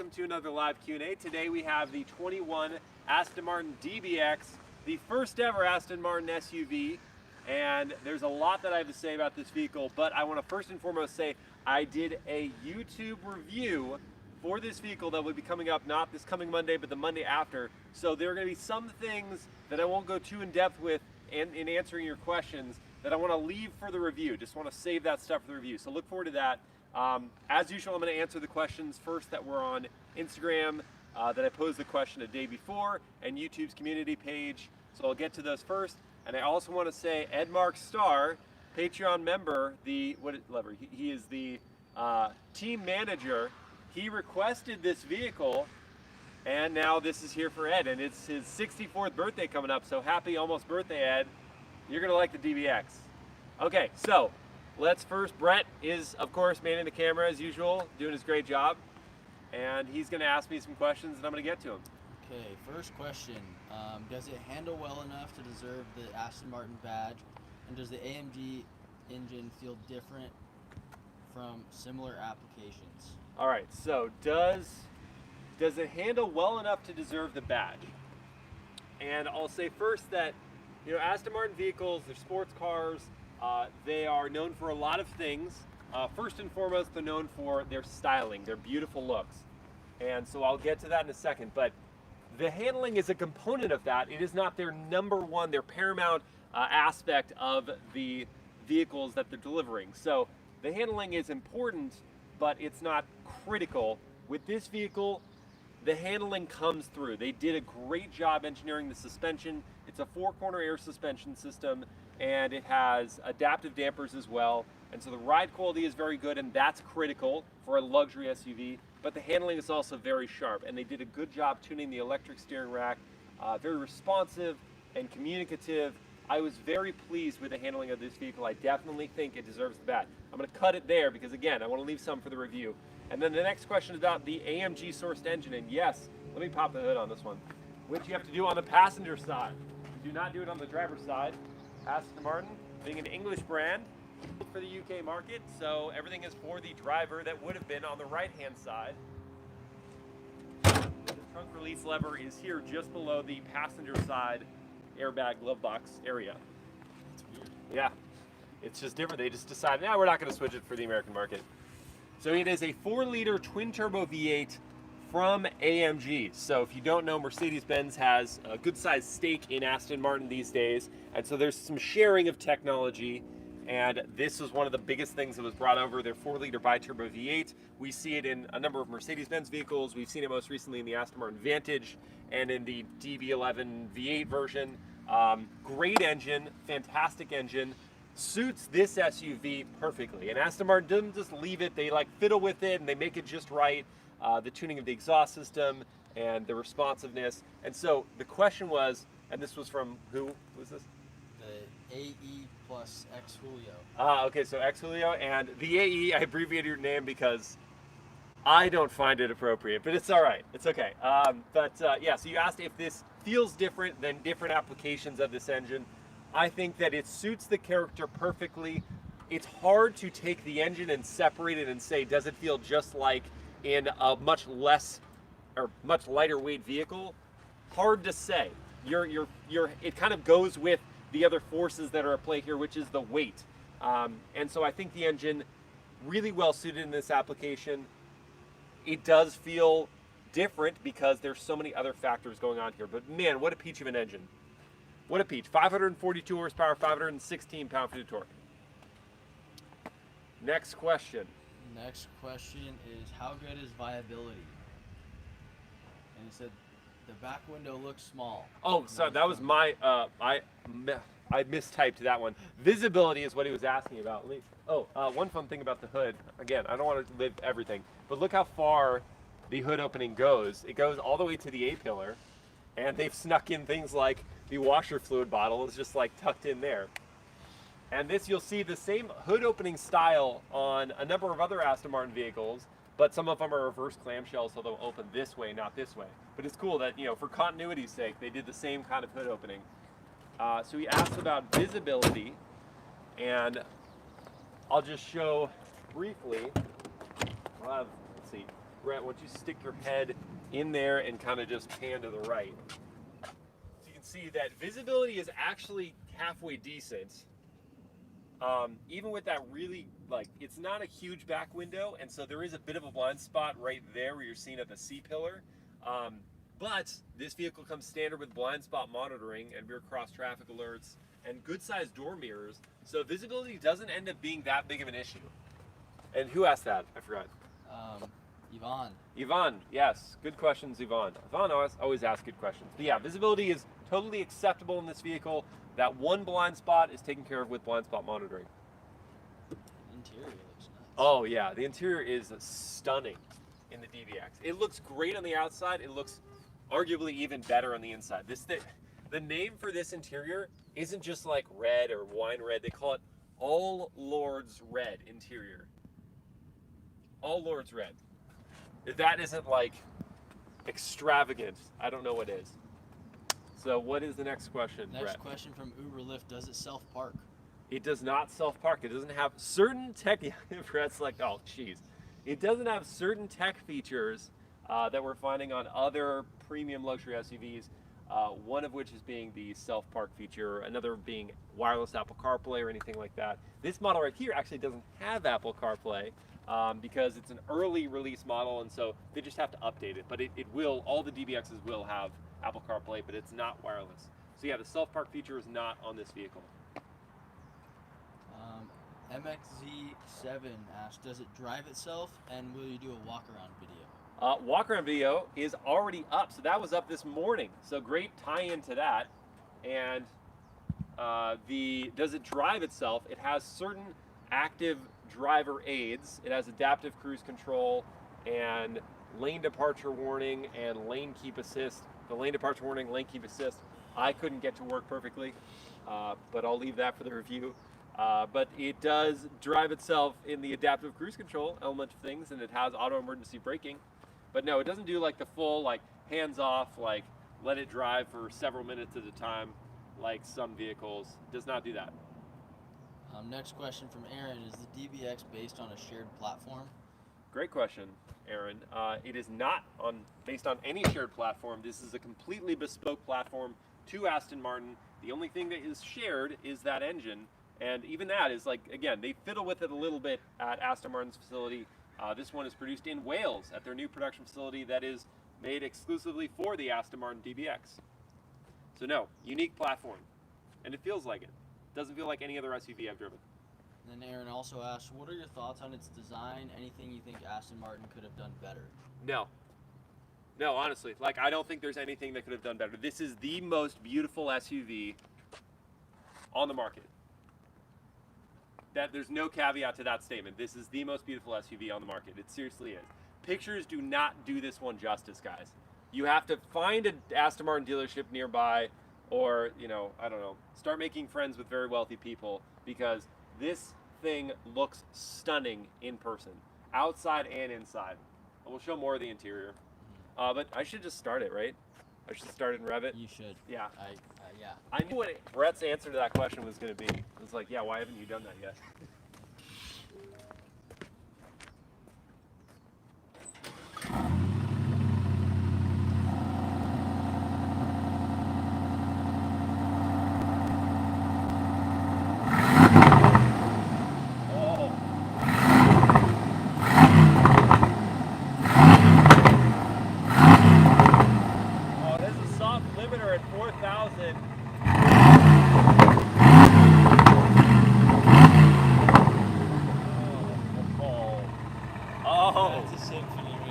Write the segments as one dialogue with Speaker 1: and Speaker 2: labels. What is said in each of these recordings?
Speaker 1: welcome to another live Q&A. Today we have the 21 Aston Martin DBX, the first ever Aston Martin SUV, and there's a lot that I have to say about this vehicle, but I want to first and foremost say I did a YouTube review for this vehicle that will be coming up not this coming Monday, but the Monday after. So there are going to be some things that I won't go too in depth with in answering your questions that I want to leave for the review. Just want to save that stuff for the review. So look forward to that. As usual, I'm going to answer the questions first that were on Instagram, that I posed the question a day before, and YouTube's community page. So I'll get to those first. And I also want to say Edmark Starr, Patreon member, he is the team manager. He requested this vehicle, and now this is here for Ed, and it's his 64th birthday coming up, so happy almost birthday, Ed. You're going to like the DBX. Okay, so let's first, Brett is, of course, manning the camera as usual, doing his great job, and he's going to ask me some questions, and I'm going to get to him.
Speaker 2: Okay, first question. Does it handle well enough to deserve the Aston Martin badge, and does the AMG engine feel different from similar applications?
Speaker 1: All right, so does it handle well enough to deserve the badge? And I'll say first that, you know, Aston Martin vehicles, they're sports cars, they are known for a lot of things. First and foremost, they're known for their styling, their beautiful looks. And so I'll get to that in a second, but the handling is a component of that. It is not their number one, their paramount aspect of the vehicles that they're delivering. So the handling is important, but it's not critical. With this vehicle, the handling comes through. They did a great job engineering the suspension. It's a four-corner air suspension system, and it has adaptive dampers as well. And so the ride quality is very good, and that's critical for a luxury SUV. But the handling is also very sharp, and they did a good job tuning the electric steering rack. Very responsive and communicative. I was very pleased with the handling of this vehicle. I definitely think it deserves the badge. I'm going to cut it there because, again, I want to leave some for the review. And then the next question is about the Amg Sourced Engine. And yes, let me pop the hood on this one, which you have to do on the passenger side. You do not do it on the driver's side. Aston Martin, being an English brand for the UK market, so everything is for the driver that would have been on the right-hand side. The trunk release lever is here just below the passenger side airbag glove box area.
Speaker 2: That's weird.
Speaker 1: Yeah, it's just different. They just decided, we're not going to switch it for the American market. So it is a 4-liter twin-turbo V8 from AMG. So if you don't know, Mercedes-Benz has a good-sized stake in Aston Martin these days, and so there's some sharing of technology, and this was one of the biggest things that was brought over, their 4-liter bi-turbo V8. We see it in a number of Mercedes-Benz vehicles. We've seen it most recently in the Aston Martin Vantage and in the DB11 V8 version. Great engine, fantastic engine. Suits this SUV perfectly, and Aston Martin doesn't just leave it, they like fiddle with it and they make it just right. The tuning of the exhaust system and the responsiveness. And so the question was, and this was from who was this?
Speaker 2: The AE plus X Julio.
Speaker 1: Okay, so X Julio, and the AE, I abbreviated your name because I don't find it appropriate, but it's all right, it's okay. Yeah, so you asked if this feels different than different applications of this engine. I think that it suits the character perfectly. It's hard to take the engine and separate it and say, does it feel just like in a much less or much lighter weight vehicle? Hard to say. It kind of goes with the other forces that are at play here, which is the weight. And so I think the engine really well suited in this application. It does feel different because there's so many other factors going on here. But man, what a peach of an engine. What a peach. 542 horsepower, 516 pound-feet of torque. Next question.
Speaker 2: Next question is, how good is viability? And he said, the back window looks small.
Speaker 1: Oh, sorry, that was my, I mistyped that one. Visibility is what he was asking about. One fun thing about the hood, again, I don't want to live everything, but look how far the hood opening goes. It goes all the way to the A-pillar, and they've snuck in things like the washer fluid bottle is just like tucked in there. And this, you'll see the same hood opening style on a number of other Aston Martin vehicles, but some of them are reverse clamshells, so they'll open this way, not this way. But it's cool that, you know, for continuity's sake, they did the same kind of hood opening. So he asked about visibility, and I'll just show briefly. Let's see. Brett, why don't you stick your head in there and kind of just pan to the right. So you can see that visibility is actually halfway decent. Even with that really, like, it's not a huge back window, and so there is a bit of a blind spot right there where you're seeing at the C-pillar. But this vehicle comes standard with blind spot monitoring and rear cross traffic alerts and good sized door mirrors, so visibility doesn't end up being that big of an issue. And who asked that? I forgot.
Speaker 2: Yvonne.
Speaker 1: Yvonne, yes, good questions, Yvonne. Yvonne always asks good questions. But yeah, visibility is totally acceptable in this vehicle. That one blind spot is taken care of with blind spot monitoring.
Speaker 2: Interior looks nice.
Speaker 1: Oh yeah, the interior is stunning in the DBX. It looks great on the outside. It looks arguably even better on the inside. The name for this interior isn't just like red or wine red. They call it All Lords Red interior. All Lords Red. If that isn't like extravagant, I don't know what is. So what is the next question,
Speaker 2: Next
Speaker 1: Brett?
Speaker 2: question from Uberlift, does it self-park?
Speaker 1: It does not self-park. It doesn't have certain tech, Brett's like, oh geez. It doesn't have certain tech features that we're finding on other premium luxury SUVs, one of which is being the self-park feature, another being wireless Apple CarPlay or anything like that. This model right here actually doesn't have Apple CarPlay because it's an early release model, and so they just have to update it. But it will, all the DBXs will have Apple CarPlay, but it's not wireless. So yeah, the self-park feature is not on this vehicle.
Speaker 2: MXZ7 asks, does it drive itself, and will you do a walk-around video?
Speaker 1: Walk-around video is already up, so that was up this morning. So great tie-in to that. And does it drive itself? It has certain active driver aids. It has adaptive cruise control and lane departure warning and lane keep assist. The lane departure warning, lane keep assist, I couldn't get to work perfectly, but I'll leave that for the review. But it does drive itself in the adaptive cruise control element of things, and it has auto emergency braking. But no, it doesn't do like the full like hands off, like let it drive for several minutes at a time like some vehicles. It does not do that.
Speaker 2: Next question from Aaron, is the DBX based on a shared platform?
Speaker 1: Great question, Aaron. It is not based on any shared platform. This is a completely bespoke platform to Aston Martin. The only thing that is shared is that engine. And even that is like, again, they fiddle with it a little bit at Aston Martin's facility. This one is produced in Wales at their new production facility that is made exclusively for the Aston Martin DBX. So no, unique platform. And it feels like it. Doesn't feel like any other SUV I've driven.
Speaker 2: And then Aaron also asked, what are your thoughts on its design? Anything you think Aston Martin could have done better?
Speaker 1: No, honestly, like I don't think there's anything that could have done better. This is the most beautiful SUV on the market. There's no caveat to that statement. This is the most beautiful SUV on the market. It seriously is. Pictures do not do this one justice, guys. You have to find an Aston Martin dealership nearby, or, you know, I don't know, start making friends with very wealthy people, because this thing looks stunning in person, outside and inside. And we'll show more of the interior. But I should just start it, right? I should start it and rev it?
Speaker 2: You should.
Speaker 1: Yeah.
Speaker 2: Yeah.
Speaker 1: I knew what Brett's answer to that question was going to be. It was like, yeah, why haven't you done that yet?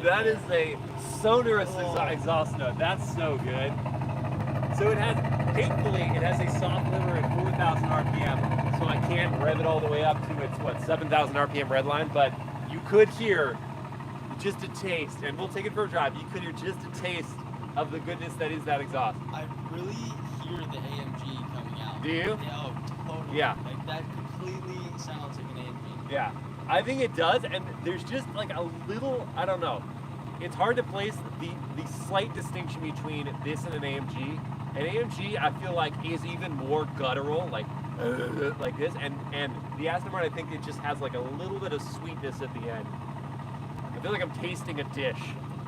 Speaker 1: That is a sonorous exhaust note. That's so good. So it has, thankfully, it has a soft limiter at 4,000 RPM, so I can't rev it all the way up to its, 7,000 RPM redline, but you could hear just a taste, and we'll take it for a drive, you could hear just a taste of the goodness that is that exhaust.
Speaker 2: I really hear the AMG coming out.
Speaker 1: Do you?
Speaker 2: Yeah, oh, totally.
Speaker 1: Yeah.
Speaker 2: Like that completely sounds like an AMG.
Speaker 1: Yeah, I think it does, and there's just like a little, I don't know, it's hard to place the slight distinction between this and an AMG. An AMG, I feel like, is even more guttural, like this, and the Aston Martin, I think it just has like a little bit of sweetness at the end. I feel like I'm tasting a dish.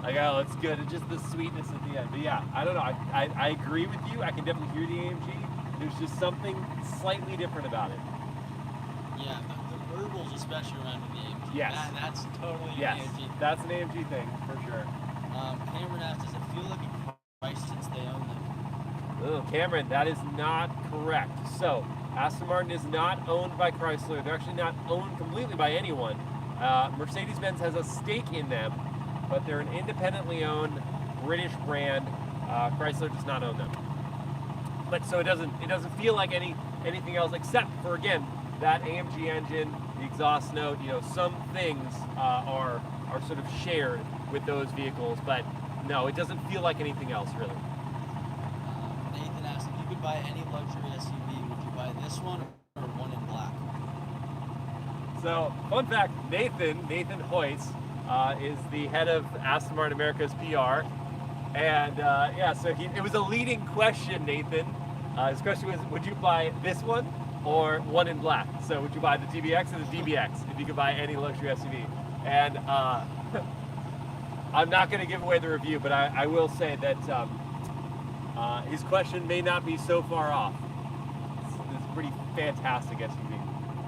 Speaker 1: Like, oh, it's good. It's just the sweetness at the end. But yeah, I don't know. I agree with you. I can definitely hear the AMG. There's just something slightly different about it.
Speaker 2: Yeah, the verbals, especially around the AMG.
Speaker 1: Yes.
Speaker 2: That's totally
Speaker 1: Yes,
Speaker 2: an AMG.
Speaker 1: that's an AMG thing for sure.
Speaker 2: Cameron asked, does it feel like a Chrysler since they own them?
Speaker 1: Oh, Cameron, that is not correct. So, Aston Martin is not owned by Chrysler. They're actually not owned completely by anyone. Mercedes-Benz has a stake in them, but they're an independently owned British brand. Chrysler does not own them. But so it doesn't feel like anything else except for, again, that AMG engine, the exhaust note. You know, some things are sort of shared with those vehicles, but no, it doesn't feel like anything else really.
Speaker 2: Nathan asked, if you could buy any luxury SUV, would you buy this one or one in black?
Speaker 1: So, fun fact, Nathan Hoyts is the head of Aston Martin America's PR. And yeah, so it was a leading question, Nathan. His question was, would you buy this one or one in black? So would you buy the DBX or the DBX if you could buy any luxury SUV? And I'm not going to give away the review, but I will say that his question may not be so far off. It's a pretty fantastic SUV.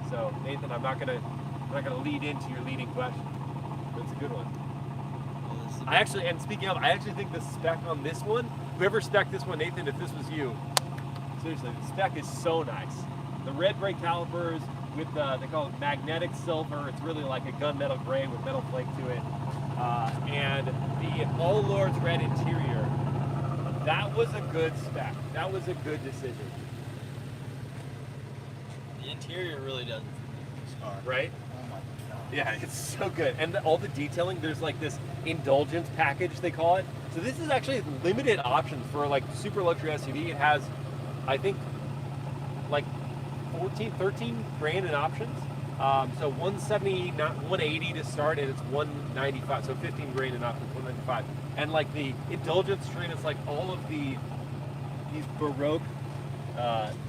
Speaker 1: So Nathan, I'm not gonna lead into your leading question. But it's a good one. I actually think the spec on this one, whoever spec'd this one, Nathan, if this was you, seriously, the spec is so nice. The red brake calipers with they call it magnetic silver. It's really like a gunmetal gray with metal flake to it. And the All Lords red interior. That was a good spec. That was a good decision.
Speaker 2: The interior really doesn't fit this car.
Speaker 1: Right?
Speaker 2: Oh my god.
Speaker 1: Yeah, it's so good. And all the detailing, there's like this Indulgence package, they call it. So this is actually limited options for like super luxury SUV. It has, I think, like 13 grand in options. So 170, not 180 to start, and it's 195. So 15 grand in options, 195. And like the Indulgence train, it's like all of these Baroque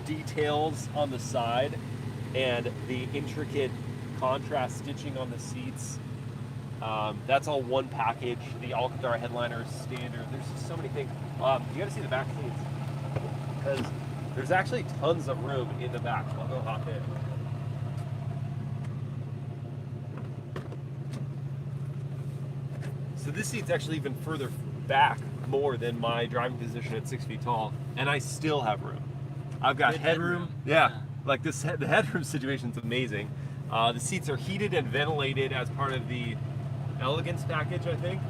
Speaker 1: details on the side and the intricate contrast stitching on the seats. That's all one package. The Alcantara headliner is standard. There's just so many things. You gotta see the back seats, because there's actually tons of room in the back. I'll go hop in. So this seat's actually even further back more than my driving position at 6 feet tall, and I still have room. I've got headroom. Yeah, like the headroom situation's amazing. The seats are heated and ventilated as part of the Elegance Package, I think.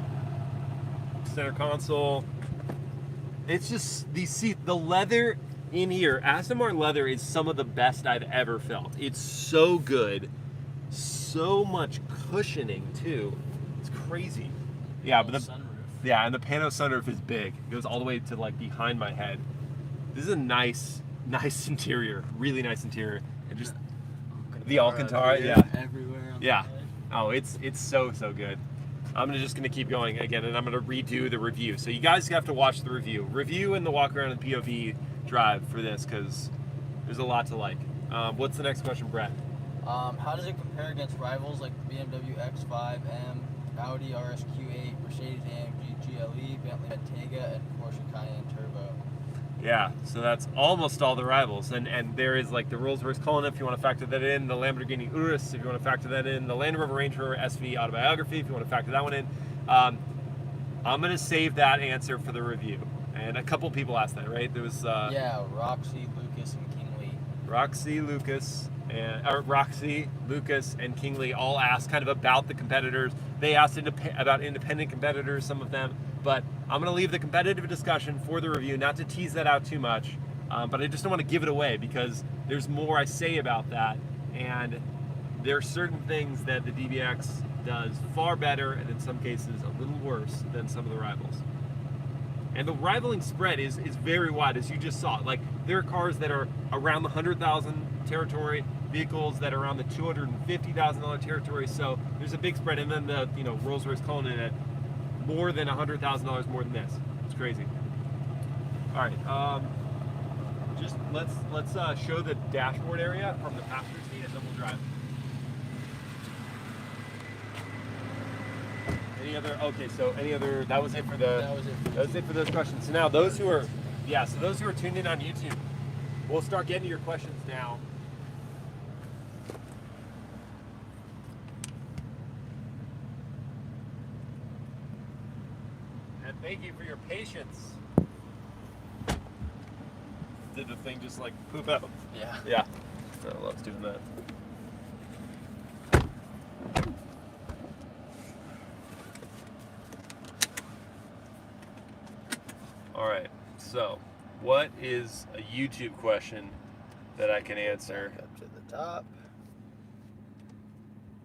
Speaker 1: Center console. It's just these seats, the leather in here. Aston Martin leather is some of the best I've ever felt. It's so good, so much cushioning too. It's crazy. Yeah, but and the pano sunroof is big. It goes all the way to like behind my head. This is a nice interior, really nice interior, and just the Alcantara,
Speaker 2: everywhere.
Speaker 1: Oh, it's so good. I'm just gonna keep going again, and I'm gonna redo the review. So you guys have to watch the review and the walk around and POV drive for this, because there's a lot to like. What's the next question, Brett?
Speaker 2: How does it compare against rivals like the BMW X5, M, Audi RSQ8, Mercedes AMG GLE, Bentley Bentayga, and Porsche Cayenne Turbo?
Speaker 1: Yeah, so that's almost all the rivals, and there is like the Rolls-Royce Cullinan if you want to factor that in, the Lamborghini Urus if you want to factor that in, the Land Rover Range Rover SV Autobiography if you want to factor that one in. I'm gonna save that answer for the review. And a couple people asked that, right? There was
Speaker 2: Roxy, Lucas, and King Lee.
Speaker 1: Roxy, Lucas, and King Lee all asked kind of about the competitors. They asked about independent competitors, some of them, but I'm going to leave the competitive discussion for the review, not to tease that out too much, but I just don't want to give it away, because there's more I say about that, and there are certain things that the DBX does far better, and in some cases a little worse than some of the rivals. And the rivaling spread is very wide, as you just saw. Like, there are cars that are around the 100,000 territory, vehicles that are around the $250,000 territory. So there's a big spread. And then the Rolls-Royce Cullinan at more than $100,000 more than this. It's crazy. All right, just let's show the dashboard area from the passenger seat, and then we'll drive. Any other? Okay, so any other? That was it for the.
Speaker 2: That was it.
Speaker 1: That was it for those questions. So now those who are, yeah. So those who are tuned in on YouTube, we'll start getting to your questions now. And thank you for your patience. Did the thing just like poop out?
Speaker 2: Yeah.
Speaker 1: Yeah. I love doing that. All right. So, what is a YouTube question that I can answer?
Speaker 2: Back up to the top.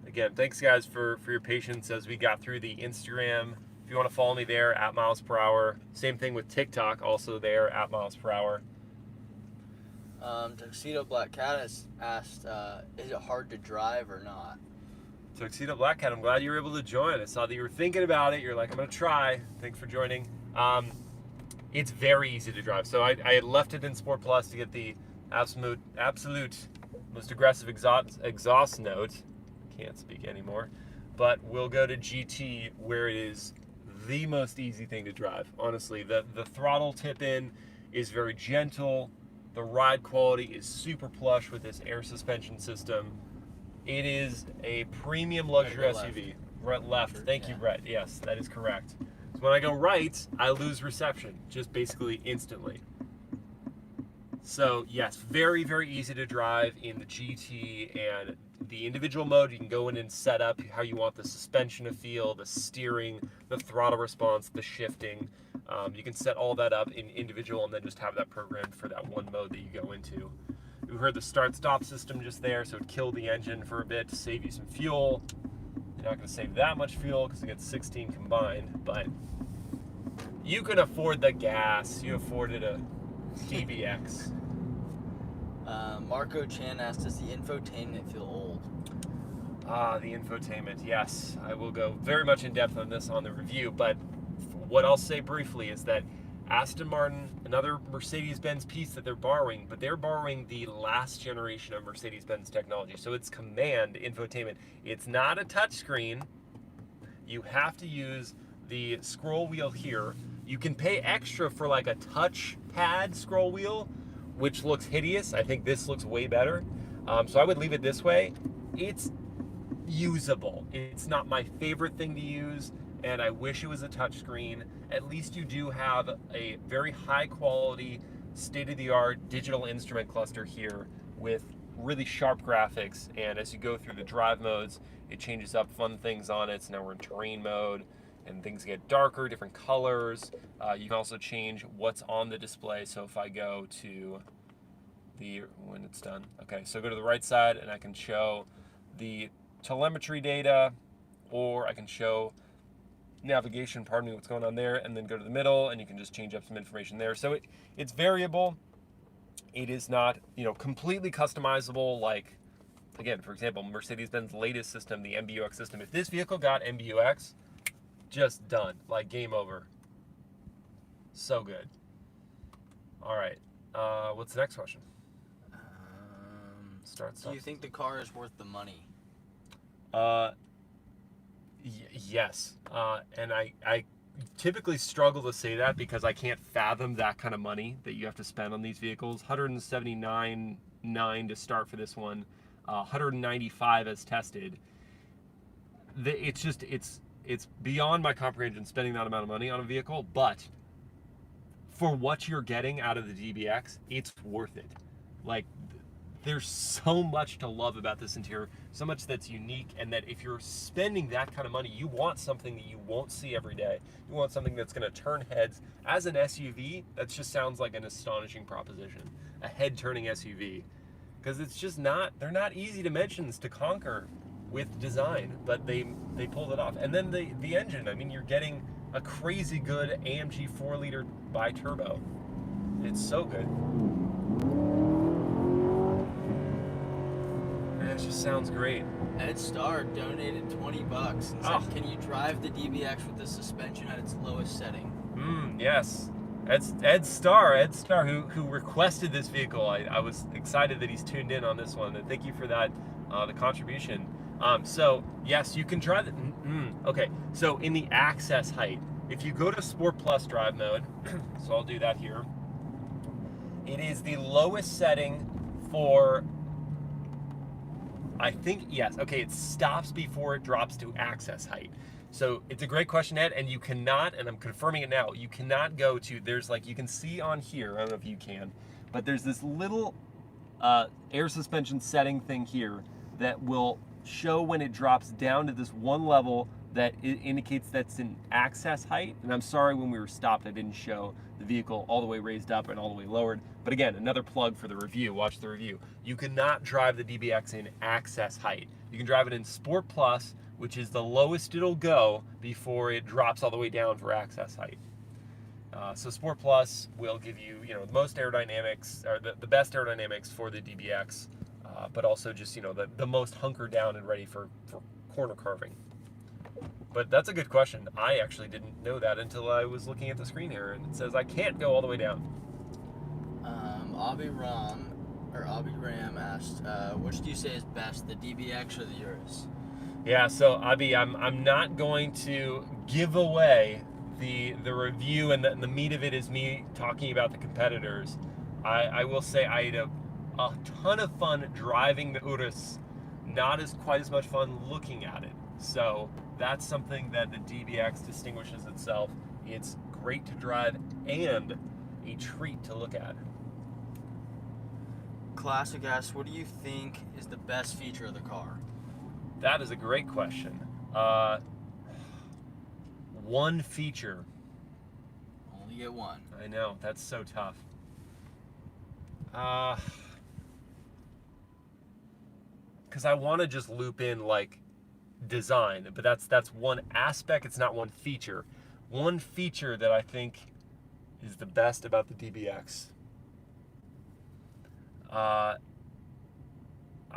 Speaker 1: Again, thanks guys for your patience as we got through the Instagram. If you want to follow me there at MilesPerHr. Same thing with TikTok, also there at MilesPerHr.
Speaker 2: Tuxedo Black Cat has asked, is it hard to drive or not?
Speaker 1: Tuxedo Black Cat, I'm glad you were able to join. I saw that you were thinking about it. You're like, I'm going to try. Thanks for joining. It's very easy to drive. So I had left it in Sport Plus to get the absolute most aggressive exhaust note. Can't speak anymore. But we'll go to GT where it is the most easy thing to drive. Honestly, the throttle tip in is very gentle. The ride quality is super plush with this air suspension system. It is a premium luxury SUV. Right, left. Thank you, Brett. Yes, that is correct. So when I go right, I lose reception, just basically instantly. So yes, very, very easy to drive in the GT, and the individual mode, you can go in and set up how you want the suspension to feel, the steering, the throttle response, the shifting. You can set all that up in individual and then just have that programmed for that one mode that you go into. We heard the start-stop system just there, so it killed the engine for a bit to save you some fuel. You're not going to save that much fuel because it gets 16 combined, but you can afford the gas. You afforded a DBX.
Speaker 2: Marco Chan asked, does the infotainment feel old?
Speaker 1: The infotainment, yes. I will go very much in depth on this on the review, but what I'll say briefly is that Aston Martin, another Mercedes-Benz piece that they're borrowing, but they're borrowing the last generation of Mercedes-Benz technology. So it's command infotainment. It's not a touchscreen. You have to use the scroll wheel here. You can pay extra for like a touchpad scroll wheel, which looks hideous. I think this looks way better. So I would leave it this way. It's usable. It's not my favorite thing to use, and I wish it was a touchscreen. At least you do have a very high quality, state-of-the-art digital instrument cluster here with really sharp graphics, and as you go through the drive modes, it changes up fun things on it. So now we're in terrain mode, and things get darker, different colors. You can also change what's on the display. So if I go to when it's done. Okay, so go to the right side and I can show the telemetry data, or I can show navigation, pardon me, what's going on there, and then go to the middle and you can just change up some information there. So it's variable. It is not, completely customizable like, again, for example, Mercedes-Benz latest system, the MBUX system. If this vehicle got MBUX, just done, like game over. So good. All right, what's the next question?
Speaker 2: Do you think the car is worth the money?
Speaker 1: Yes, and I typically struggle to say that because I can't fathom that kind of money that you have to spend on these vehicles. $179,900 to start for this one, $195,000 as tested. It's beyond my comprehension spending that amount of money on a vehicle, but for what you're getting out of the DBX, it's worth it. Like, there's so much to love about this interior, so much that's unique, and that if you're spending that kind of money, you want something that you won't see every day. You want something that's going to turn heads. As an SUV, that just sounds like an astonishing proposition, a head-turning SUV, because it's just they're not easy dimensions to conquer with design, but they pulled it off. And then the engine, I mean, you're getting a crazy good AMG 4-liter bi-turbo. It's so good. It just sounds great.
Speaker 2: Ed Starr donated $20 and said, "Can you drive the DBX with the suspension at its lowest setting?"
Speaker 1: Yes. Ed Starr, who requested this vehicle. I was excited that he's tuned in on this one, and thank you for that, the contribution. So yes, you can drive it. Okay, so in the access height, if you go to Sport Plus drive mode, so I'll do that here. It is the lowest setting for, I think, yes. Okay, it stops before it drops to access height. So it's a great question, Ed, and you cannot, and I'm confirming it now, you cannot go to, there's like, you can see on here, I don't know if you can, but there's this little air suspension setting thing here that will show when it drops down to this one level that it indicates that's in access height. And I'm sorry, when we were stopped, I didn't show the vehicle all the way raised up and all the way lowered. But again, another plug for the review, watch the review. You cannot drive the DBX in access height. You can drive it in Sport Plus, which is the lowest it'll go before it drops all the way down for access height. So Sport Plus will give you, the most aerodynamics, or the best aerodynamics for the DBX, but also just, the most hunkered down and ready for corner carving. But that's a good question. I actually didn't know that until I was looking at the screen here, and it says I can't go all the way down.
Speaker 2: Abi Ram asked, which do you say is best, the DBX or the Urus?
Speaker 1: Yeah, so Abi, I'm not going to give away the review, and the meat of it is me talking about the competitors. I will say I had a ton of fun driving the Urus, not quite as much fun looking at it. So that's something that the DBX distinguishes itself. It's great to drive and a treat to look at.
Speaker 2: Classic asks, what do you think is the best feature of the car?
Speaker 1: That is a great question. One feature.
Speaker 2: Only get one.
Speaker 1: I know, that's so tough. Because I want to just loop in like design, but that's one aspect. It's not one feature. One feature that I think is the best about the DBX. I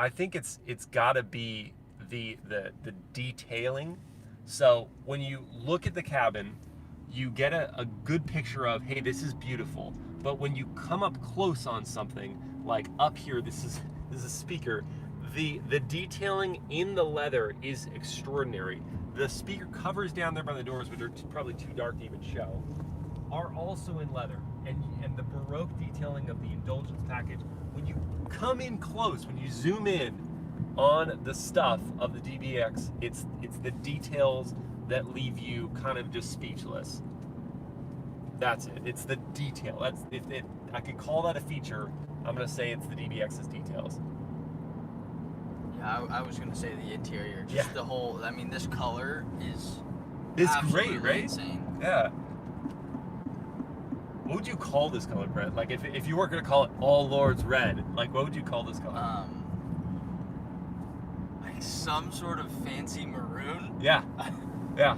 Speaker 1: think it's got to be the detailing. So when you look at the cabin, you get a good picture of, hey, this is beautiful. But when you come up close on something, like up here, this is a speaker. The detailing in the leather is extraordinary. The speaker covers down there by the doors, which are probably too dark to even show, are also in leather. And the Baroque detailing of the Indulgence package, when you come in close, when you zoom in on the stuff of the DBX, it's the details that leave you kind of just speechless. That's it. It's the detail. That's if I could call that a feature, I'm gonna say it's the DBX's details.
Speaker 2: Yeah, I was gonna say the interior, just the whole. I mean, this color is
Speaker 1: great, right?
Speaker 2: Insane.
Speaker 1: Yeah. What would you call this color, Brett? Like if you were gonna call it All Lords Red, like what would you call this color?
Speaker 2: Like some sort of fancy maroon.
Speaker 1: Yeah. Yeah.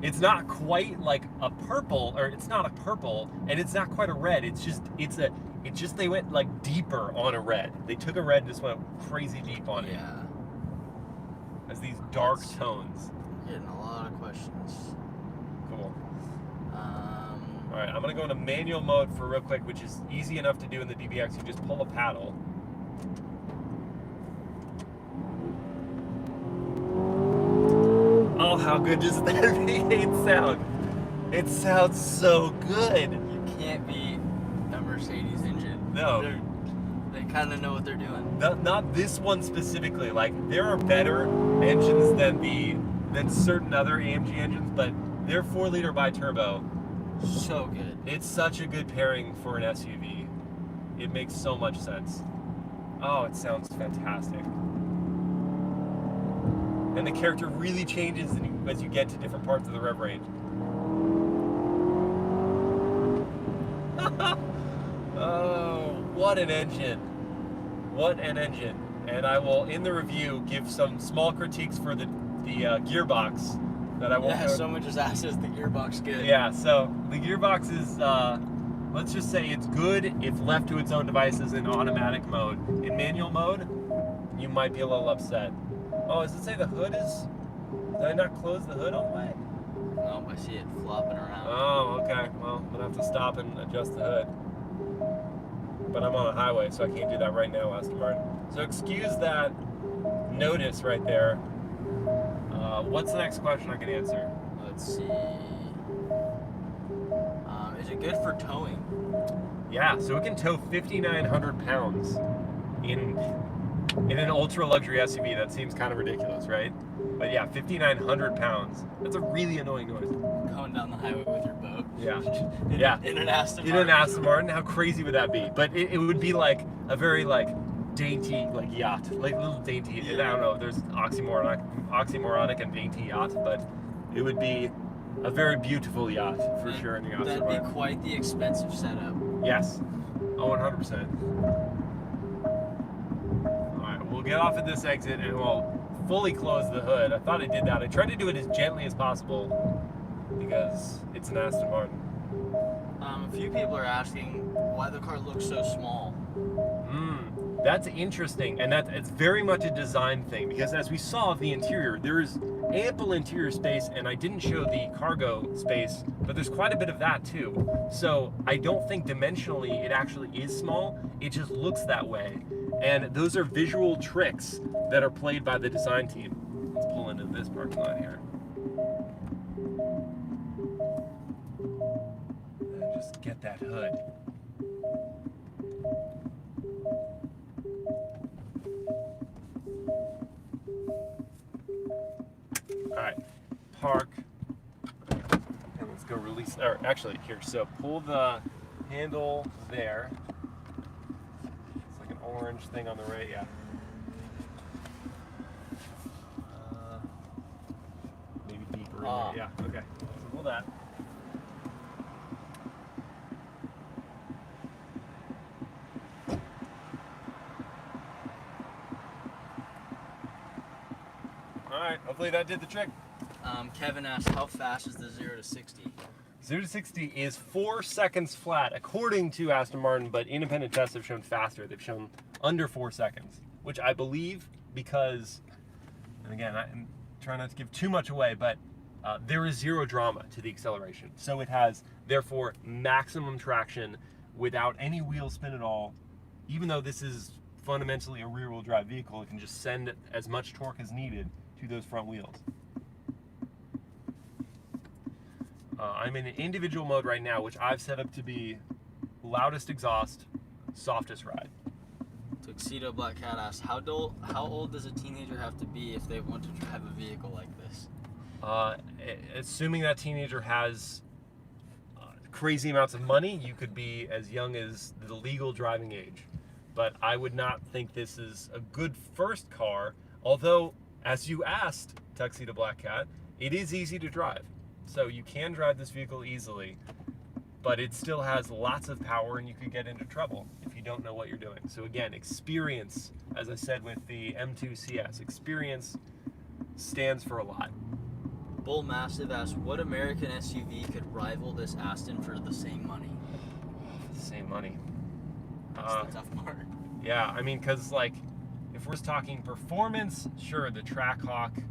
Speaker 1: It's not quite like a purple, or it's not a purple, and it's not quite a red. It's just they went like deeper on a red. They took a red and just went crazy deep on it.
Speaker 2: Yeah.
Speaker 1: As these dark tones.
Speaker 2: Getting a lot of questions.
Speaker 1: Cool. All right, I'm gonna go into manual mode for real quick, which is easy enough to do in the DBX. You just pull a paddle. Oh, how good does that V8 sound? It sounds so good.
Speaker 2: You can't beat a Mercedes engine.
Speaker 1: No.
Speaker 2: They kind of know what they're doing.
Speaker 1: Not this one specifically. Like, there are better engines than certain other AMG engines, but their 4-liter bi-turbo,
Speaker 2: so good.
Speaker 1: It's such a good pairing for an SUV. It makes so much sense. Oh, it sounds fantastic. And the character really changes as you get to different parts of the rev range. Oh, what an engine. What an engine. And I will, in the review, give some small critiques for the gearbox that I won't.
Speaker 2: Yeah, someone just asked, is the gearbox good?
Speaker 1: Yeah, so the gearbox is, let's just say it's good if left to its own devices in automatic mode. In manual mode, you might be a little upset. Oh, does it say the hood is... Did I not close the hood all the way?
Speaker 2: Nope, I see it flopping around.
Speaker 1: Oh, okay. Well, I'm going to have to stop and adjust the hood. But I'm on a highway, so I can't do that right now, Aston Martin. So excuse that notice right there. What's the next question I can answer?
Speaker 2: Let's see. Is it good for towing?
Speaker 1: Yeah, so it can tow 5,900 pounds in an ultra luxury SUV. That seems kind of ridiculous, right? But yeah, 5,900 pounds. That's a really annoying noise.
Speaker 2: Going down the highway with your boat.
Speaker 1: Yeah.
Speaker 2: In an Aston Martin.
Speaker 1: In an Aston Martin, how crazy would that be? But it would be like a very like dainty like yacht, like little dainty. I don't know. There's oxymoronic and dainty yacht, but it would be a very beautiful yacht for sure in the Aston Martin.
Speaker 2: That'd be quite the expensive setup.
Speaker 1: Yes. Oh, 100%. All right, we'll get off at this exit and we'll fully close the hood. I thought I did that. I tried to do it as gently as possible because it's an Aston Martin.
Speaker 2: A few people are asking why the car looks so small.
Speaker 1: That's interesting, and it's very much a design thing because as we saw of the interior, there is ample interior space, and I didn't show the cargo space, but there's quite a bit of that too. So I don't think dimensionally it actually is small, it just looks that way. And those are visual tricks that are played by the design team. Let's pull into this parking lot here. And just get that hood. All right, park, and let's go release, or actually here, so pull the handle there. It's like an orange thing on the right, yeah. Maybe deeper in there, yeah, okay. So pull that. Alright, hopefully that did the trick.
Speaker 2: Kevin asked, how fast is the 0 to 60?
Speaker 1: 0 to 60 is 4 seconds flat, according to Aston Martin, but independent tests have shown faster. They've shown under 4 seconds, which I believe because, and again, I'm trying not to give too much away, but there is zero drama to the acceleration. So it has, therefore, maximum traction without any wheel spin at all. Even though this is fundamentally a rear-wheel drive vehicle, it can just send as much torque as needed to those front wheels. I'm in an individual mode right now, which I've set up to be loudest exhaust, softest ride.
Speaker 2: Tuxedo Black Cat asked, how old does a teenager have to be if they want to drive a vehicle like this?
Speaker 1: Assuming that teenager has crazy amounts of money, you could be as young as the legal driving age. But I would not think this is a good first car, although, as you asked, Tuxedo Black Cat, it is easy to drive. So you can drive this vehicle easily, but it still has lots of power and you could get into trouble if you don't know what you're doing. So again, experience, as I said with the M2 CS, experience stands for a lot.
Speaker 2: Bull Massive asked, what American SUV could rival this Aston for the same money?
Speaker 1: The same money.
Speaker 2: That's the tough part.
Speaker 1: Yeah, I mean, because like, if we're talking performance, sure, the Trackhawk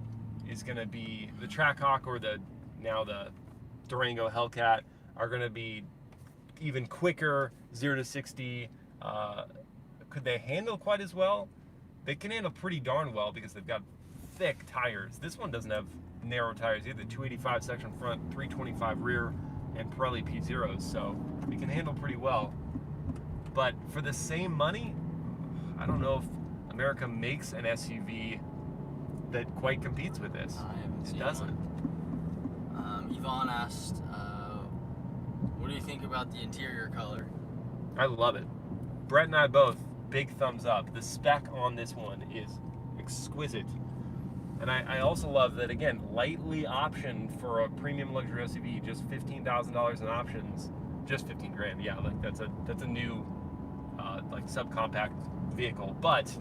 Speaker 1: is going to be, the Trackhawk or now the Durango Hellcat are going to be even quicker, 0 to 60. Could they handle quite as well? They can handle pretty darn well because they've got thick tires. This one doesn't have narrow tires either. 285 section front, 325 rear, and Pirelli P0s, so it can handle pretty well. But for the same money, I don't know if America makes an SUV that quite competes with this. It doesn't.
Speaker 2: Yvonne asked, what do you think about the interior color?
Speaker 1: I love it. Brett and I both, big thumbs up. The spec on this one is exquisite. And I also love that, again, lightly optioned for a premium luxury SUV, just $15,000 in options, just 15 grand. Yeah, like that's a new like subcompact vehicle, but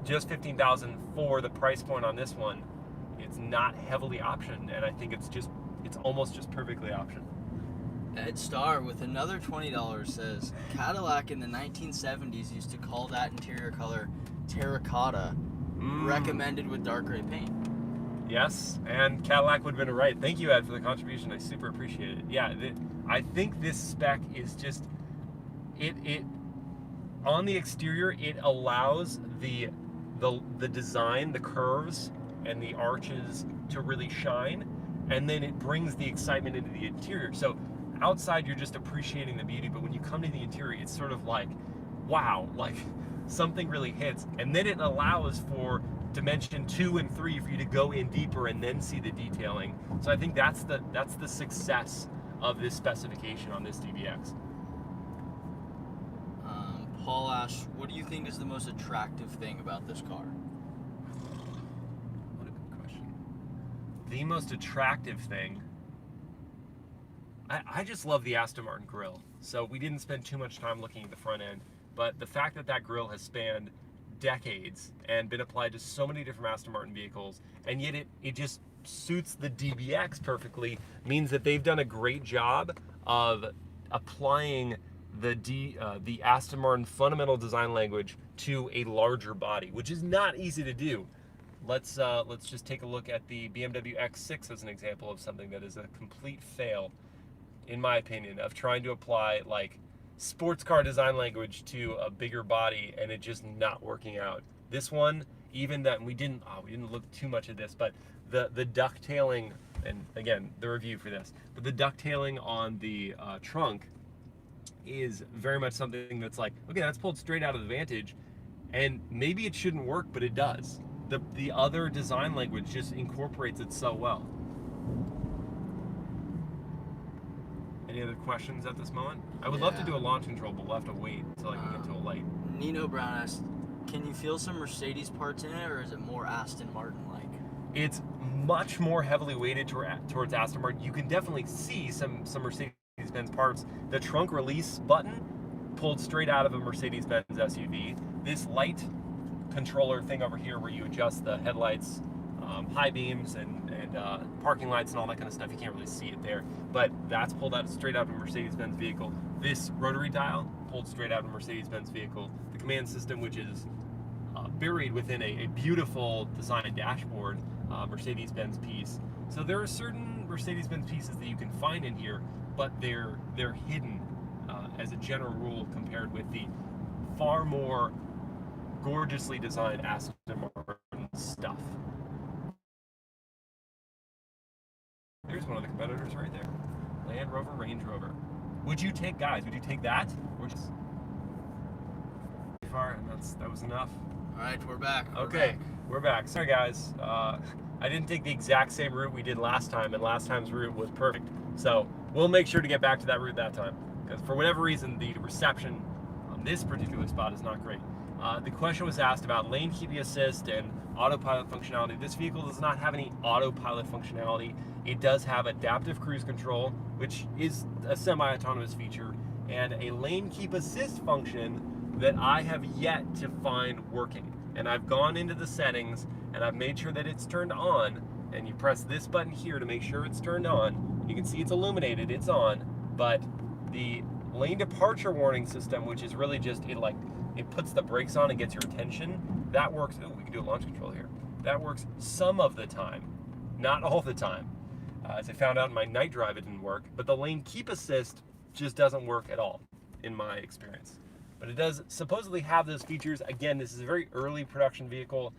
Speaker 1: just 15,000 for the price point on this one. It's not heavily optioned, and I think it's almost just perfectly optioned.
Speaker 2: Ed Starr with another $20 says, Cadillac in the 1970s used to call that interior color terracotta, recommended with dark gray paint.
Speaker 1: Yes, and Cadillac would have been right. Thank you, Ed, for the contribution. I super appreciate it. Yeah, I think this spec is just, it on the exterior, it allows the design, the curves, and the arches to really shine, and then it brings the excitement into the interior. So outside you're just appreciating the beauty, but when you come to the interior, it's sort of like, wow, like something really hits, and then it allows for dimension 2 and 3 for you to go in deeper and then see the detailing. So I think that's the success of this specification on this DBX.
Speaker 2: Paul asks, what do you think is the most attractive thing about this car?
Speaker 1: What a good question. The most attractive thing, I just love the Aston Martin grille. So we didn't spend too much time looking at the front end, but the fact that that grille has spanned decades and been applied to so many different Aston Martin vehicles, and yet it just suits the DBX perfectly, means that they've done a great job of applying the Aston Martin fundamental design language to a larger body, which is not easy to do. Let's just take a look at the BMW X6 as an example of something that is a complete fail, in my opinion, of trying to apply like sports car design language to a bigger body and it just not working out. This one, even that we didn't look too much at this, but the ducktailing, and again the review for this, but the ducktailing on the trunk is very much something that's like, okay, that's pulled straight out of the Vantage, and maybe it shouldn't work, but it does. The other design language just incorporates it so well. Any other questions at this moment? I would love to do a launch control, but we'll have to wait until I can get to a light.
Speaker 2: Nino Brown asks, can you feel some Mercedes parts in it, or is it more Aston Martin-like?
Speaker 1: It's much more heavily weighted towards Aston Martin. You can definitely see some Mercedes-Benz parts. The trunk release button pulled straight out of a Mercedes-Benz SUV. This light controller thing over here where you adjust the headlights, high beams and parking lights and all that kind of stuff, you can't really see it there, but that's pulled out straight out of a Mercedes-Benz vehicle. This rotary dial pulled straight out of a Mercedes-Benz vehicle. The command system, which is buried within a beautiful design dashboard, Mercedes-Benz piece. So there are certain Mercedes-Benz pieces that you can find in here, but they're hidden as a general rule compared with the far more gorgeously designed Aston Martin stuff. There's one of the competitors right there. Land Rover, Range Rover. Would you take that? Or just far, and that was enough.
Speaker 2: All right, we're back.
Speaker 1: We're back. Sorry guys, I didn't take the exact same route we did last time, and last time's route was perfect. So we'll make sure to get back to that route that time, because for whatever reason the reception on this particular spot is not great. The question was asked about lane keeping assist and autopilot functionality. This vehicle does not have any autopilot functionality. It does have adaptive cruise control, which is a semi-autonomous feature, and a lane keep assist function that I have yet to find working. And I've gone into the settings and I've made sure that it's turned on, and you press this button here to make sure it's turned on. You can see it's illuminated, it's on, but the lane departure warning system, which is really just it puts the brakes on and gets your attention, that works. Oh, we can do a launch control here. That works some of the time, not all the time. As I found out in my night drive, it didn't work, but the lane keep assist just doesn't work at all in my experience. But it does supposedly have those features. Again, this is a very early production vehicle.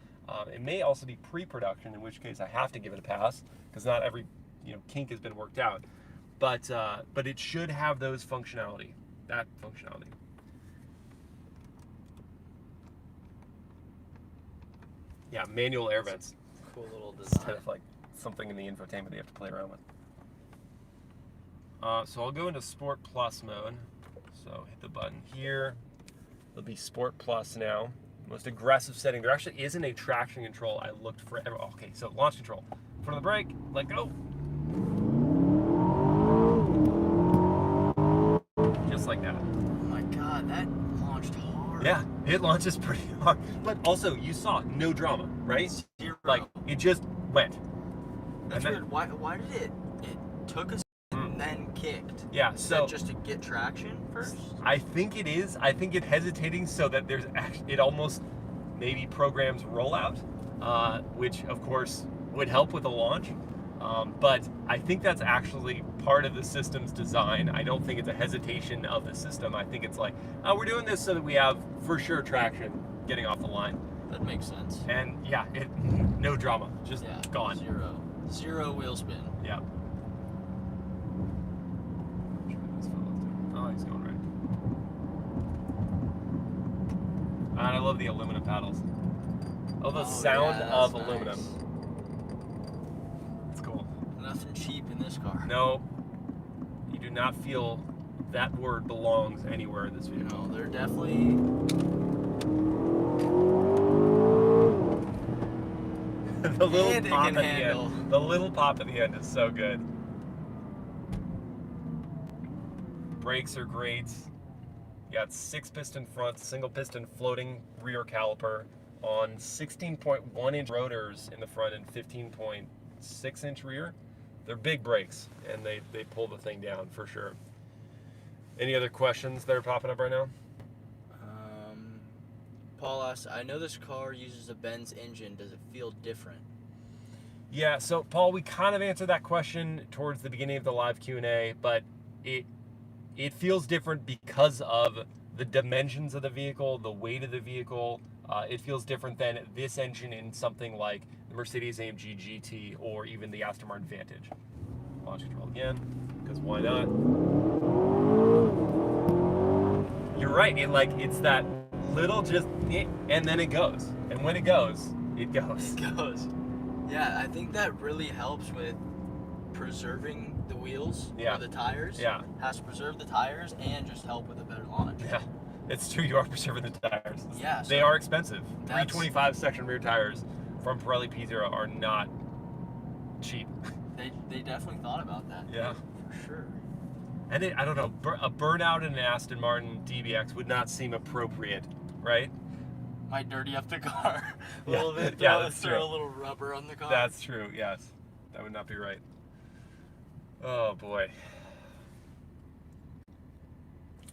Speaker 1: It may also be pre-production, in which case I have to give it a pass, because not every kink has been worked out. But it should have that functionality. Yeah, manual air vents.
Speaker 2: Cool little design.
Speaker 1: Instead of like something in the infotainment you have to play around with. So I'll go into Sport Plus mode. So hit the button here. It'll be Sport Plus now. Most aggressive setting. There actually isn't a traction control. I looked forever. Okay, so launch control. Foot on the brake, let go. Just like that.
Speaker 2: Oh my God, that launched hard.
Speaker 1: Yeah, it launches pretty hard. But also, you saw no drama, right?
Speaker 2: Zero.
Speaker 1: Like, it just went.
Speaker 2: That's weird. Why did it took us and then kicked?
Speaker 1: Yeah,
Speaker 2: Is
Speaker 1: so
Speaker 2: that just to get traction first?
Speaker 1: I think it is. I think it's hesitating so that it almost maybe programs rollout, which of course would help with a launch. But I think that's actually part of the system's design. I don't think it's a hesitation of the system. I think it's like, oh, we're doing this so that we have for sure traction getting off the line.
Speaker 2: That makes sense.
Speaker 1: And yeah, no drama, just gone.
Speaker 2: Zero wheel spin.
Speaker 1: Yeah. Oh, he's going right. And I love the aluminum paddles. Oh, the sound of aluminum.
Speaker 2: Nice.
Speaker 1: It's cool.
Speaker 2: Nothing cheap in this car.
Speaker 1: No, you do not feel that word belongs anywhere in this vehicle.
Speaker 2: No, they're definitely.
Speaker 1: The little pop at the end. The little pop at the end is so good. Brakes are great. You got 6-piston front, single piston floating rear caliper on 16.1-inch rotors in the front and 15.6-inch rear. They're big brakes, and they pull the thing down for sure. Any other questions that are popping up right now?
Speaker 2: Paul asks, I know this car uses a Benz engine. Does it feel different?
Speaker 1: Yeah, so Paul, we kind of answered that question towards the beginning of the live Q&A, but it feels different because of the dimensions of the vehicle, the weight of the vehicle. It feels different than this engine in something like the Mercedes-AMG GT or even the Aston Martin Vantage. Launch control again, because why not? You're right, it's that little just, and then it goes. And when it goes, it goes.
Speaker 2: It goes. Yeah, I think that really helps with preserving the wheels or the tires.
Speaker 1: Yeah.
Speaker 2: Has to preserve the tires and just help with a better launch.
Speaker 1: Yeah, it's true. You are preserving the tires.
Speaker 2: Yeah.
Speaker 1: They are expensive. 325 section rear tires from Pirelli P0 are not cheap.
Speaker 2: They definitely thought about that.
Speaker 1: Yeah.
Speaker 2: For sure.
Speaker 1: And I don't know, a burnout in an Aston Martin DBX would not seem appropriate, right?
Speaker 2: Might dirty up the car a little bit. Throw a little rubber on the car.
Speaker 1: That's true, yes. That would not be right. Oh, boy.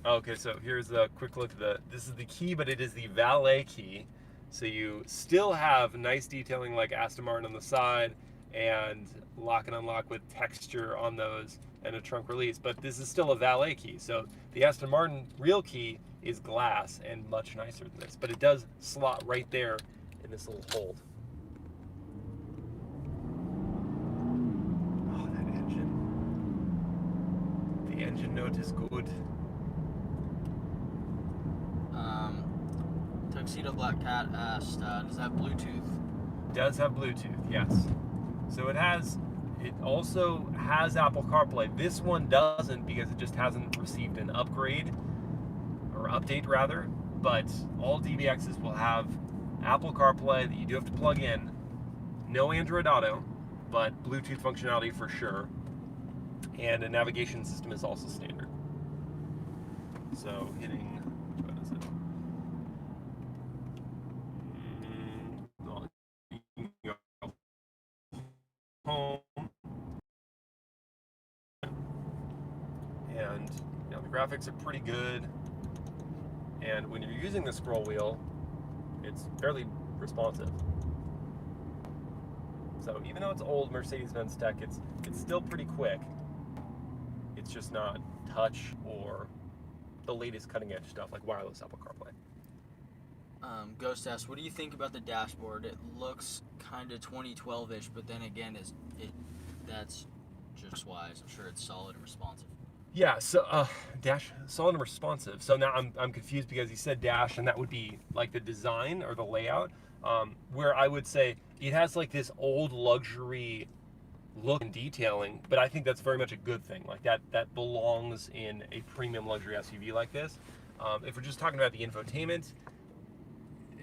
Speaker 1: Okay, so here's a quick look at this is the key, but it is the valet key. So you still have nice detailing like Aston Martin on the side and lock and unlock with texture on those and a trunk release, but this is still a valet key. So the Aston Martin real key is glass and much nicer than this, but it does slot right there in this little hold. Oh, that engine. The engine note is good.
Speaker 2: Tuxedo Black Cat asked, does that have Bluetooth?
Speaker 1: It does have Bluetooth, yes. So it also has Apple CarPlay. This one doesn't because it just hasn't received an upgrade, or update rather, but all DBXs will have Apple CarPlay that you do have to plug in. No Android Auto, but Bluetooth functionality for sure. And a navigation system is also standard. So hitting, what is it? Home. And the graphics are pretty good. And when you're using the scroll wheel, it's fairly responsive. So even though it's old Mercedes-Benz tech, it's still pretty quick. It's just not touch or the latest cutting edge stuff like wireless Apple CarPlay.
Speaker 2: Ghost asks, what do you think about the dashboard? It looks kind of 2012-ish, but then again, that's just wise. I'm sure it's solid and responsive.
Speaker 1: Yeah, so dash solid and responsive. So now I'm confused because he said dash, and that would be like the design or the layout. Where I would say it has like this old luxury look and detailing, but I think that's very much a good thing. Like that belongs in a premium luxury SUV like this. If we're just talking about the infotainment,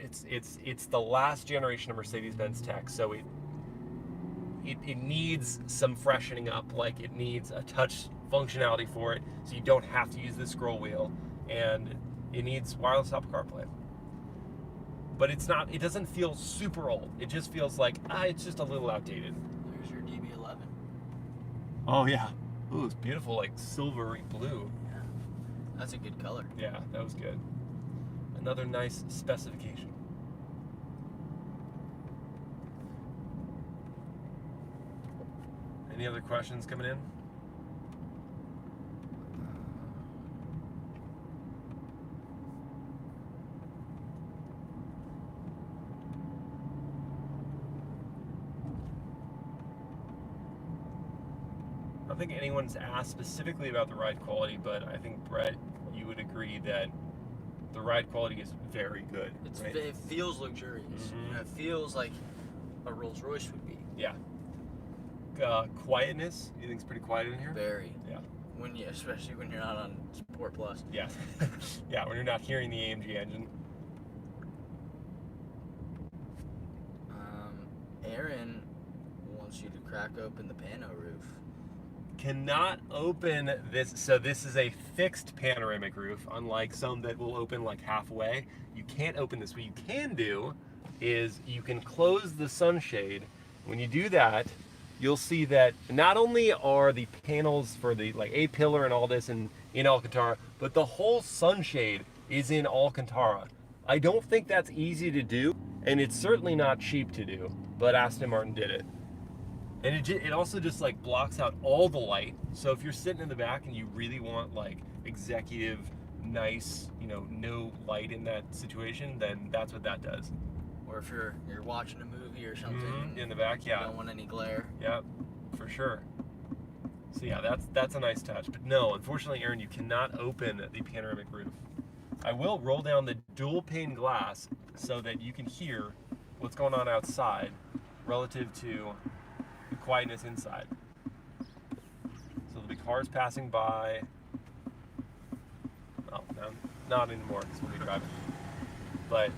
Speaker 1: it's the last generation of Mercedes-Benz tech, so it needs some freshening up. Like it needs a touch functionality for it, so you don't have to use the scroll wheel, and it needs wireless Apple CarPlay. But it doesn't feel super old. It just feels like it's just a little outdated.
Speaker 2: There's your DB11.
Speaker 1: Oh yeah. Ooh, it's beautiful, like silvery blue.
Speaker 2: Yeah, that's a good color.
Speaker 1: Yeah, that was good. Another nice specification. Any other questions coming in? don't think anyone's asked specifically about the ride quality, but I think, Brett, you would agree that the ride quality is very good. Right?
Speaker 2: It feels luxurious.
Speaker 1: Mhm.
Speaker 2: You know, it feels like a Rolls Royce would be.
Speaker 1: Yeah. Quietness, you think it's pretty quiet in here?
Speaker 2: Very.
Speaker 1: Yeah.
Speaker 2: Especially when you're not on Sport Plus.
Speaker 1: Yeah. Yeah, when you're not hearing the AMG engine.
Speaker 2: Aaron wants you to crack open the pano roof.
Speaker 1: Cannot open this. So this is a fixed panoramic roof, unlike some that will open like halfway. You can't open this. What you can do is you can close the sunshade. When you do that, you'll see that not only are the panels for the like A-pillar and all this in Alcantara, but the whole sunshade is in Alcantara. I don't think that's easy to do, and it's certainly not cheap to do, but Aston Martin did it. And it also just like blocks out all the light. So if you're sitting in the back and you really want like executive, nice, you know, no light in that situation, then that's what that does.
Speaker 2: Or if you're watching a movie or something.
Speaker 1: Mm-hmm. In the back, yeah.
Speaker 2: You don't want any glare.
Speaker 1: Yeah, for sure. So yeah, that's a nice touch. But no, unfortunately, Aaron, you cannot open the panoramic roof. I will roll down the dual pane glass so that you can hear what's going on outside relative to the quietness inside. So there'll be cars passing by. Oh, no, not anymore because we'll be driving. But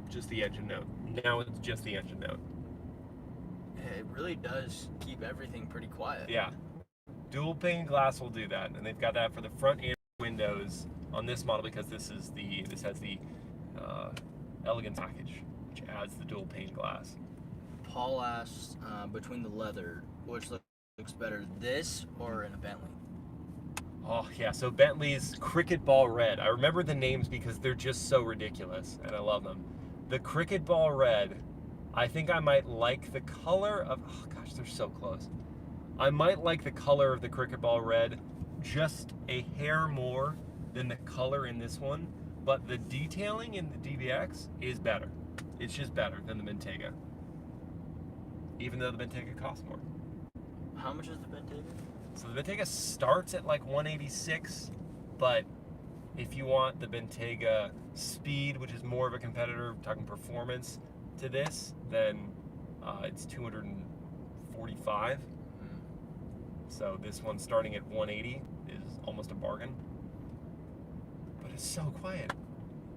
Speaker 1: just the engine note. Now it's just the engine note.
Speaker 2: Yeah, it really does keep everything pretty quiet.
Speaker 1: Yeah. Dual pane glass will do that, and they've got that for the front and windows on this model because this has the Elegance Package, which adds the dual pane glass.
Speaker 2: Paul asks, between the leather, which looks better, this or in a Bentley?
Speaker 1: Oh yeah, so Bentley's Cricket Ball Red. I remember the names because they're just so ridiculous, and I love them. The Cricket Ball Red, I think I might like the color of, oh gosh, they're so close. I might like the color of the Cricket Ball Red just a hair more than the color in this one, but the detailing in the DBX is better. It's just better than the Bentayga, even though the Bentayga costs more.
Speaker 2: How much is the Bentayga?
Speaker 1: So the Bentayga starts at like 186, but if you want the Bentayga Speed, which is more of a competitor, talking performance to this, then it's 245. So this one starting at 180 is almost a bargain. But it's so quiet.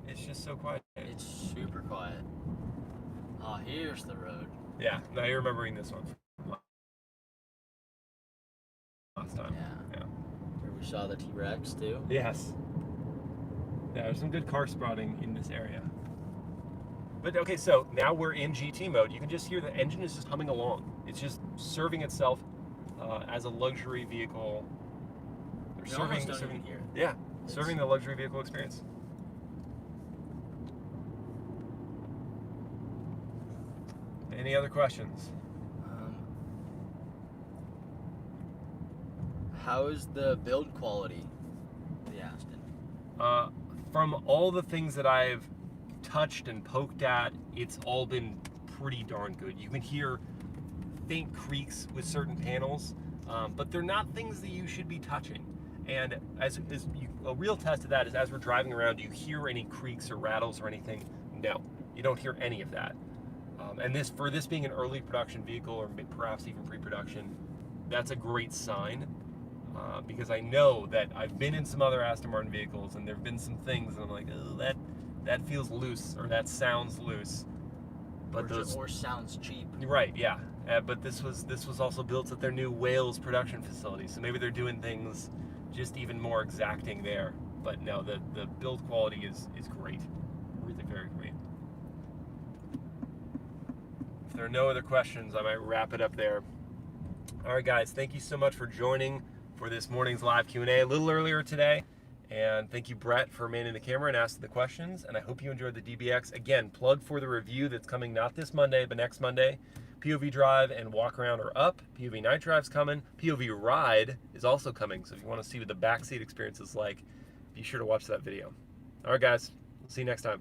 Speaker 1: It's just so quiet.
Speaker 2: It's super quiet. Oh, here's the road.
Speaker 1: Yeah, now you're remembering this one from last time.
Speaker 2: Yeah. Where we saw the T-Rex too.
Speaker 1: Yes. Yeah, there's some good car spotting in this area. But okay, so now we're in GT mode. You can just hear the engine is just humming along. It's just serving itself as a luxury vehicle. Serving
Speaker 2: here.
Speaker 1: Yeah, serving the luxury vehicle experience. Any other questions?
Speaker 2: How is the build quality of the Aston?
Speaker 1: From all the things that I've touched and poked at, it's all been pretty darn good. You can hear faint creaks with certain panels, but they're not things that you should be touching. And a real test of that is as we're driving around, do you hear any creaks or rattles or anything? No, you don't hear any of that. And for this being an early production vehicle, or perhaps even pre-production, that's a great sign. Because I know that I've been in some other Aston Martin vehicles and there have been some things and I'm like, oh, that feels loose, or that sounds loose. But
Speaker 2: or sounds cheap.
Speaker 1: Right, yeah. But this was also built at their new Wales production facility, so maybe they're doing things just even more exacting there. But no, the build quality is great, really very great. If there are no other questions, I might wrap it up there. All right, guys, thank you so much for joining for this morning's live Q&A a little earlier today. And thank you, Brett, for manning the camera and asking the questions. And I hope you enjoyed the DBX. Again, plug for the review that's coming not this Monday, but next Monday. POV drive and walk around are up. POV night drive's coming. POV ride is also coming. So if you want to see what the backseat experience is like, be sure to watch that video. All right, guys. See you next time.